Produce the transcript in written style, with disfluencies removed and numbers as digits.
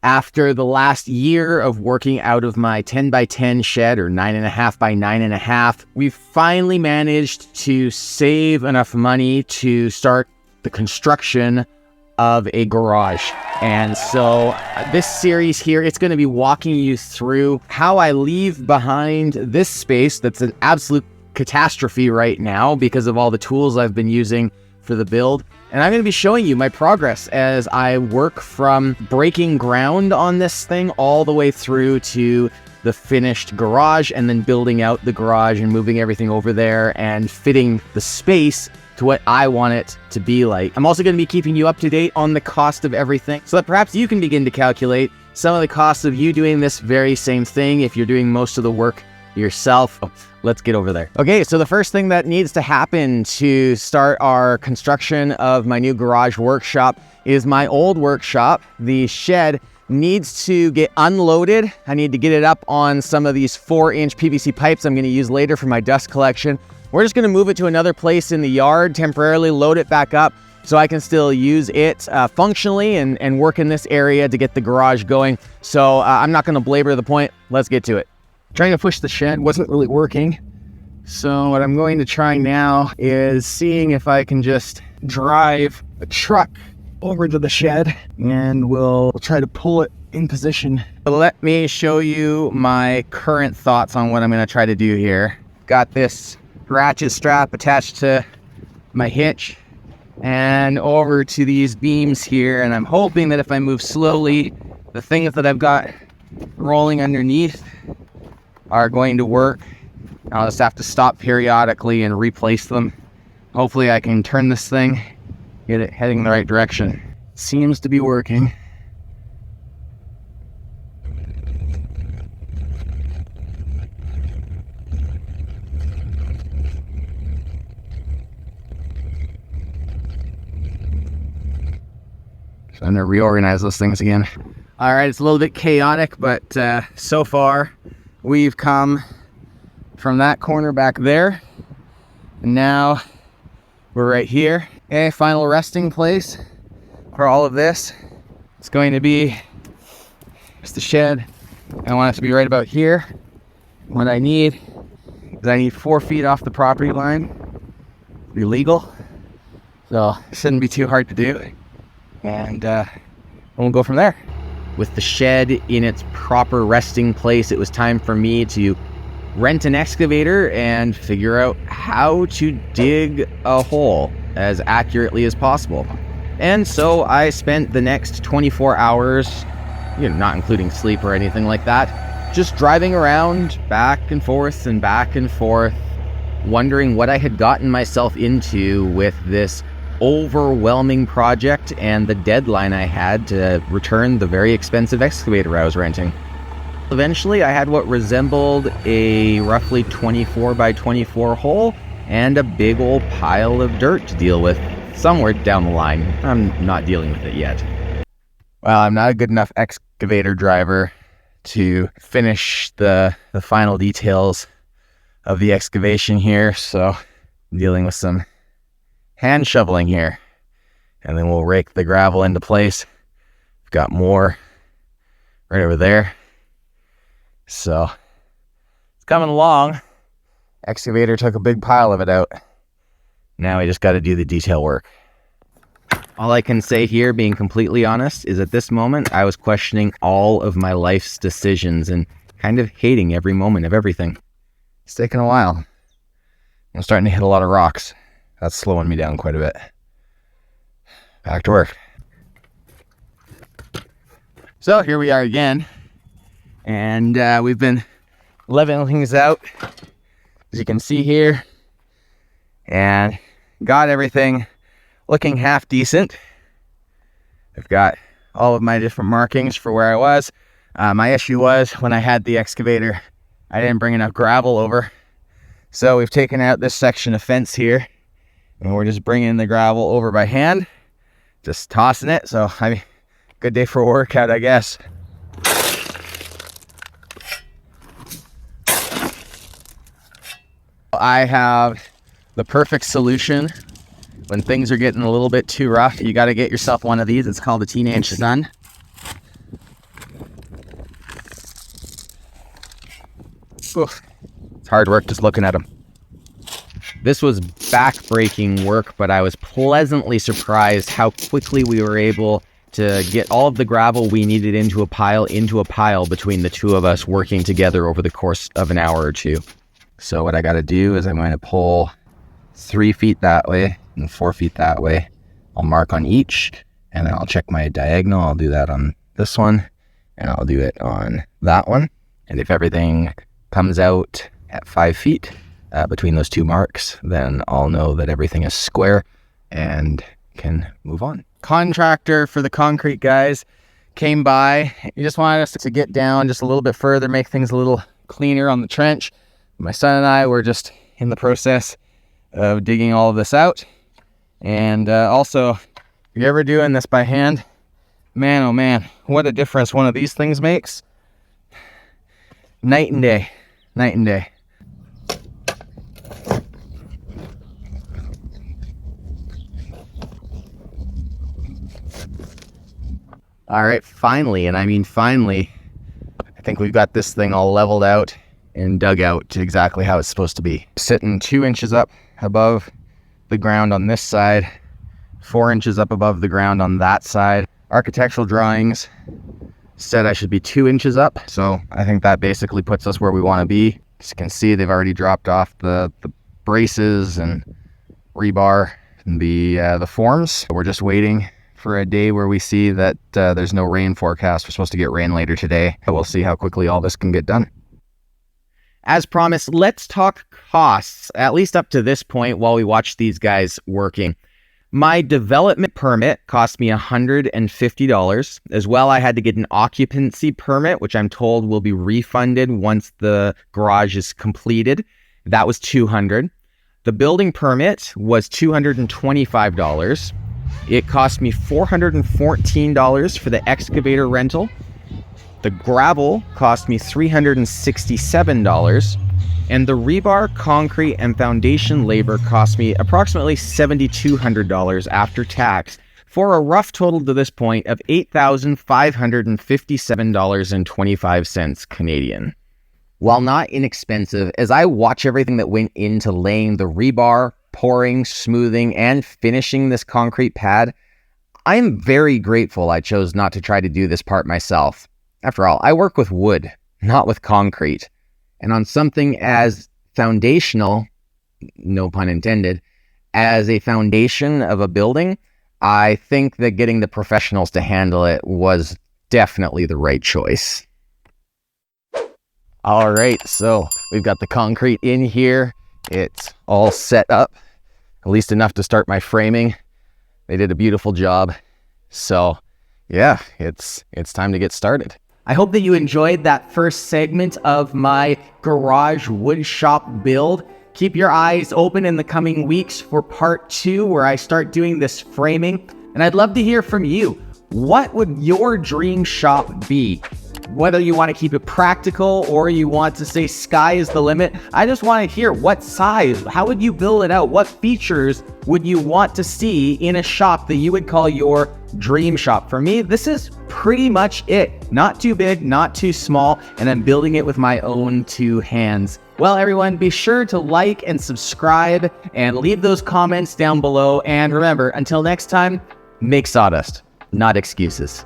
After the last year of working out of my 10 by 10 shed, or 9.5 by 9.5, we finally managed to save enough money to start the construction of a garage. And so this series here, it's going to be walking you through how I leave behind this space that's an absolute catastrophe right now because of all the tools I've been using for the build. And I'm going to be showing you my progress as I work from breaking ground on this thing all the way through to the finished garage, and then building out the garage and moving everything over there and fitting the space to what I want it to be like. I'm also going to be keeping you up to date on the cost of everything so that perhaps you can begin to calculate some of the costs of you doing this very same thing if you're doing most of the work yourself. Let's get over there. Okay, so the first thing that needs to happen to start our construction of my new garage workshop is my old workshop. The shed needs to get unloaded. I need to get it up on some of these 4-inch PVC pipes I'm going to use later for my dust collection. We're just going to move it to another place in the yard, temporarily load it back up so I can still use it functionally and work in this area to get the garage going. So I'm not going to belabor the point. Let's get to it. Trying to push the shed wasn't really working. So what I'm going to try now is seeing if I can just drive a truck over to the shed, and we'll try to pull it in position. Let me show you my current thoughts on what I'm going to try to do here. Got this ratchet strap attached to my hitch and over to these beams here, and I'm hoping that if I move slowly, the things that I've got rolling underneath are going to work. I'll just have to stop periodically and replace them. Hopefully I can turn this thing, get it heading in the right direction. Seems to be working. So I'm gonna reorganize those things again. All right, it's a little bit chaotic, but so far we've come from that corner back there, and now we're right here. Okay, final resting place for all of this. It's going to be just the shed. I want it to be right about here. What I need is I need 4 feet off the property line. Be legal, so it shouldn't be too hard to do, and we'll go from there. With the shed in its proper resting place, it was time for me to rent an excavator and figure out how to dig a hole as accurately as possible. And so I spent the next 24 hours, not including sleep or anything like that, just driving around back and forth, wondering what I had gotten myself into with this overwhelming project and the deadline I had to return the very expensive excavator I was renting. Eventually I had what resembled a roughly 24 by 24 hole and a big old pile of dirt to deal with somewhere down the line. I'm not dealing with it yet. Well, I'm not a good enough excavator driver to finish the final details of the excavation here, so I'm dealing with some hand shoveling here, and then we'll rake the gravel into place. We've got more right over there, so it's coming along. Excavator took a big pile of it out. Now we just got to do the detail work. All I can say here, being completely honest, is at this moment I was questioning all of my life's decisions and kind of hating every moment of everything. It's taken a while. I'm starting to hit a lot of rocks. That's slowing me down quite a bit. Back to work. So here we are again, and we've been leveling things out, as you can see here, and got everything looking half decent. I've got all of my different markings for where I was. My issue was when I had the excavator, I didn't bring enough gravel over. So we've taken out this section of fence here, and we're just bringing the gravel over by hand, just tossing it. So, I mean, good day for a workout, I guess. I have the perfect solution when things are getting a little bit too rough. You got to get yourself one of these. It's called a Teenage Sun. Oof. It's hard work just looking at them. This was back-breaking work, but I was pleasantly surprised how quickly we were able to get all of the gravel we needed into a pile between the two of us working together over the course of an hour or two. So what I got to do is I'm going to pull 3 feet that way and 4 feet that way. I'll mark on each, and then I'll check my diagonal. I'll do that on this one, and I'll do it on that one. And if everything comes out at 5 feet between those 2 marks, then I'll know that everything is square and can move on. Contractor for the concrete guys came by. He just wanted us to get down just a little bit further, make things a little cleaner on the trench. My son and I were just in the process of digging all of this out. And also, if you're ever doing this by hand, man, oh man, what a difference one of these things makes. Night and day, night and day. All right, finally, and I mean finally, I think we've got this thing all leveled out and dug out to exactly how it's supposed to be. Sitting 2 inches up above the ground on this side, 4 inches up above the ground on that side. Architectural drawings said I should be 2 inches up, so I think that basically puts us where we want to be. As you can see, they've already dropped off the braces and rebar and the forms. We're just waiting for a day where we see that there's no rain forecast. We're supposed to get rain later today, but we'll see how quickly all this can get done. As promised, let's talk costs, at least up to this point while we watch these guys working. My development permit cost me $150. As well, I had to get an occupancy permit, which I'm told will be refunded once the garage is completed. That was $200. The building permit was $225. It cost me $414 for the excavator rental. The gravel cost me $367, and the rebar, concrete, and foundation labor cost me approximately $7,200 after tax, for a rough total to this point of $8,557.25 Canadian. While not inexpensive, as I watch everything that went into laying the rebar, pouring, smoothing, and finishing this concrete pad, I am very grateful I chose not to try to do this part myself. After all, I work with wood, not with concrete. And on something as foundational, no pun intended, as a foundation of a building, I think that getting the professionals to handle it was definitely the right choice. All right, so we've got the concrete in here. It's all set up, at least enough to start my framing. They did a beautiful job. So yeah, it's time to get started. I hope that you enjoyed that first segment of my garage wood shop build. Keep your eyes open in the coming weeks for part 2, where I start doing this framing. And I'd love to hear from you. What would your dream shop be? Whether you want to keep it practical or you want to say sky is the limit, I just want to hear what size, how would you build it out? What features would you want to see in a shop that you would call your dream shop? For me, this is pretty much it. Not too big, not too small, and I'm building it with my own 2 hands. Well, everyone, be sure to like and subscribe and leave those comments down below. And remember, until next time, make sawdust, not excuses.